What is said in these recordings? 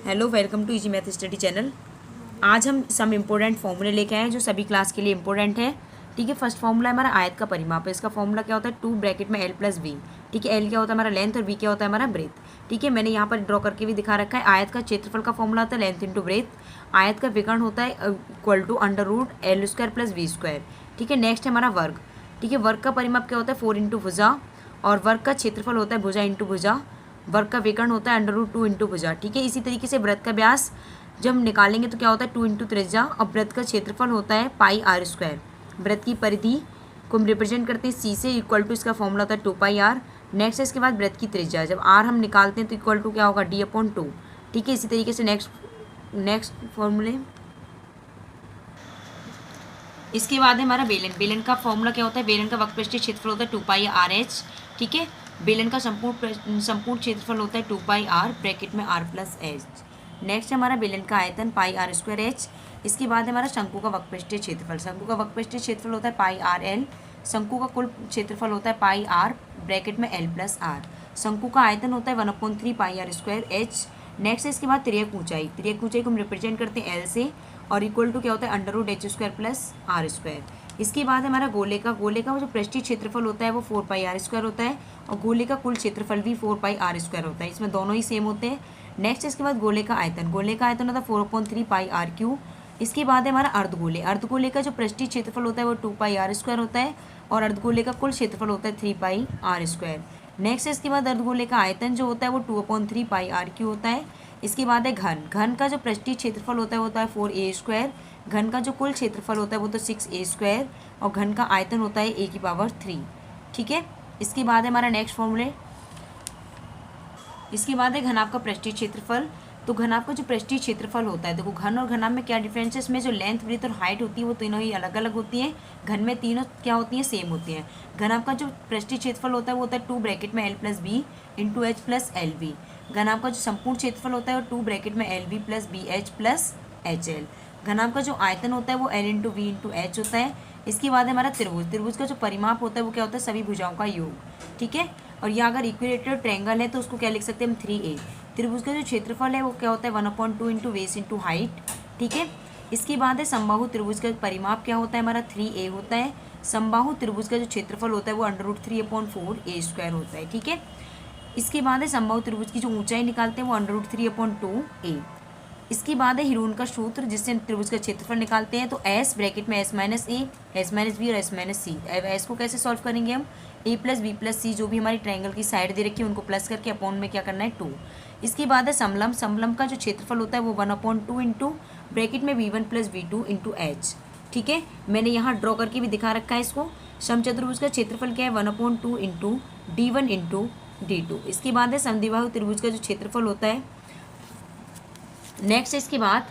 Hello, welcome to easy math study channel. आज हम some important फॉर्मूले लेके आए हैं जो सभी क्लास के लिए इम्पोर्टेंट है। ठीक है, फर्स्ट फॉर्मूला है हमारा आयत का परिमाप है। इसका फॉर्मूला क्या होता है, 2 ब्रैकेट में एल प्लस बी। ठीक है, एल क्या होता है हमारा लेंथ और बी क्या होता है हमारा ब्रेथ। ठीक है, मैंने यहाँ पर ड्रॉ करके भी दिखा रखा है। आयत का क्षेत्रफल का फॉर्मूला होता है लेंथ इंटू ब्रेथ। आयत का विकर्ण होता है equal to under root l square plus b square. ठीक है, नेक्स्ट है हमारा वर्ग। ठीक है, वर्ग का परिमाप क्या होता है 4 इंटू भुजा, और वर्ग का क्षेत्रफल होता है भुजा इंटू भुजा। वर्ग का विकर्ण होता है अंडर रूट 2 इंटू भुजा। ठीक है, इसी तरीके से वृत्त का व्यास जब हम निकालेंगे तो क्या होता है 2 इंटू त्रिज्या, और वृत्त का क्षेत्रफल होता है पाई आर स्क्वायर। वृत्त की परिधि को हम रिप्रेजेंट करते हैं सी से, इक्वल टू इसका फॉर्मूला होता है 2 पाई आर। नेक्स्ट है इसके बाद वृत्त की त्रिज्या, जब आर हम निकालते हैं तो इक्वल टू क्या होगा डी अपॉन 2। ठीक है, इसी तरीके से नेक्स्ट फॉर्मूले। इसके बाद है हमारा बेलन। बेलन का फॉर्मूला क्या होता है, बेलन का वक्रपृष्ठीय क्षेत्रफल होता है 2 पाई आर एच। ठीक है, बेलन का संपूर्ण क्षेत्रफल होता है 2 पाई आर ब्रैकेट में आर प्लस एच। नेक्स्ट है हमारा बेलन का आयतन पाई आर स्क्वायर एच। इसके बाद है हमारा शंकु का वक्रपृष्ठीय क्षेत्रफल। शंकु का वक्रपृष्ठीय क्षेत्रफल होता है पाई आर एल। शंकु का कुल क्षेत्रफल होता है पाई आर ब्रैकेट में एल प्लस आर। शंकु का आयतन होता है 1/3 पाई आर स्क्वायर एच। नेक्स्ट है इसके बाद तिर्यक ऊंचाई। तिर्यक ऊंचाई को हम रिप्रेजेंट करते हैं एल से, और इक्वल टू क्या होता है under root h square plus r square. इसके बाद हमारा गोले का जो पृष्ठीय क्षेत्रफल होता है वो 4 पाई आर स्क्वायर होता है, और गोले का कुल क्षेत्रफल भी 4 पाई आर स्क्वायर होता है। इसमें दोनों ही सेम होते हैं। नेक्स्ट इसके बाद गोले का आयतन। गोले का आयतन होता है 4/3 पाई आर क्यू। इसके बाद है हमारा अर्धगोले। अर्धगोले का जो पृष्ठीय क्षेत्रफल होता है वो 2 पाई आर स्क्वायर होता है, और अर्धगोले का कुल क्षेत्रफल होता है 3 पाई आर स्क्वायर। नेक्स्ट इसके बाद अर्धगोले का आयतन जो होता है वो 2/3 पाई आर क्यू होता है। इसके बाद है घन। घन का जो पृष्ठीय क्षेत्रफल होता है वो होता है 4a स्क्वायर। घन का जो कुल क्षेत्रफल होता है वो तो 6a स्क्वायर, और घन का आयतन होता है a की पावर 3। ठीक है, इसके बाद है हमारा नेक्स्ट फॉर्मूले। इसके बाद है घनाभ का पृष्ठीय क्षेत्रफल। तो घनाभ का जो पृष्ठीय क्षेत्रफल होता है, देखो घन और घनाभ में क्या डिफरेंस है, इसमें जो लेंथ ब्रेथ और हाइट होती है वो तीनों ही अलग अलग होती हैं। घन में तीनों क्या होती हैं, सेम होती हैं। घनाभ का जो पृष्ठीय क्षेत्रफल होता है वो होता है 2 ब्रैकेट में L plus B into H plus L B. घनाभ का जो संपूर्ण क्षेत्रफल होता है वो 2 ब्रैकेट में L B plus B H plus H L. घनाभ का जो आयतन होता है वो L into V into H होता है। इसके बाद हमारा त्रिभुज। त्रिभुज का जो परिमाप होता है वो क्या होता है सभी भुजाओं का योग। ठीक है, और यह अगर इक्विलेटरल ट्रायंगल है तो उसको क्या लिख सकते हैं हम 3a। त्रिभुज का जो क्षेत्रफल है वो क्या होता है 1/2 इंटू बेस इंटू हाइट। ठीक है, इसके बाद है समबाहु त्रिभुज का परिमाप क्या होता है हमारा 3a होता है। समबाहु त्रिभुज का जो क्षेत्रफल होता है वो √3/4 a स्क्वायर होता है। ठीक है, इसके बाद है समबाहु त्रिभुज की जो ऊंचाई निकालते हैं वो √3/2 a। इसके बाद है हिरून का सूत्र, जिससे त्रिभुज का क्षेत्रफल निकालते हैं। तो s ब्रैकेट में s माइनस ए, s माइनस बी और s माइनस सी। अब s को कैसे सॉल्व करेंगे हम, a प्लस बी प्लस सी जो भी हमारी ट्रायंगल की साइड दे रखी है उनको प्लस करके अपॉन में क्या करना है 2। इसके बाद है समलम। समलम का जो क्षेत्रफल होता है वो 1/2 इंटू ब्रैकेट में v1 plus v2 into H. ठीक है, मैंने यहाँ ड्रॉ करके भी दिखा रखा है इसको। समचतुर्भुज का क्षेत्रफल क्या है 1/2 इंटू d1 इंटू d2। इसके बाद है समद्विबाहु त्रिभुज का जो क्षेत्रफल होता है। नेक्स्ट इसके बाद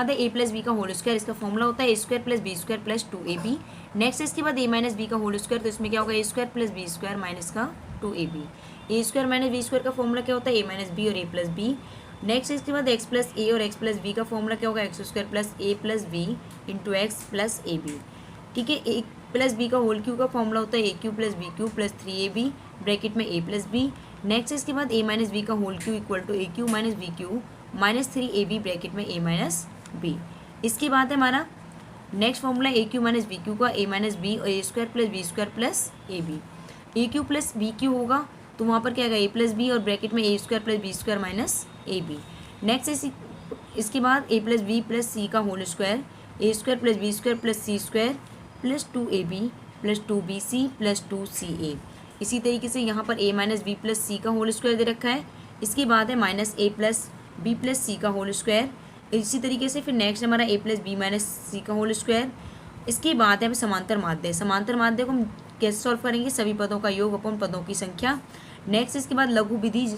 है a प्लस बी का होल स्क्वायर। इसका फॉर्मूला होता है a square plus b square plus 2ab। Next इसके बाद a माइनस बी का होल स्क्वायर। तो इसमें क्या होगा a square plus b square minus का 2ab। a square minus b square का फॉर्मूला क्या होता है a माइनस बी और a प्लस बी। नेक्स्ट इसके बाद x प्लस a और x प्लस बी का फॉर्मूला क्या होगा x square plus a plus B into x plus a b. ठीक है, a प्लस बी का होल क्यू का फॉर्मूला होता है a cube plus b cube plus 3ab bracket में a प्लस बी। नेक्स्ट इसके बाद a माइनस बी का whole cube equal to a cube minus b cube minus 3ab bracket में a minus b. इसके बाद है हमारा next formula a cube minus b Q का a माइनस बी और a square plus b square plus a b. a cube plus b cube होगा तो वहाँ पर क्या आएगा a प्लस बी और ब्रैकेट में a square plus b square minus a b. Next इसके बाद a प्लस बी प्लस सी का whole square, a square plus b square plus c square plus 2ab plus 2bc plus 2ca। इसी तरीके से यहाँ पर a माइनस बी प्लस सी का whole square दे रखा है। इसके बाद है minus a plus B plus सी का होल स्क्वायर। इसी तरीके से फिर नेक्स्ट हमारा a प्लस बी माइनस सी का होल स्क्वायर। इसके बाद है समांतर माध्य। समांतर माध्य को हम कैसे सॉल्व करेंगे, सभी पदों का योग अपॉन पदों की संख्या। नेक्स्ट इसके बाद लघु विधि।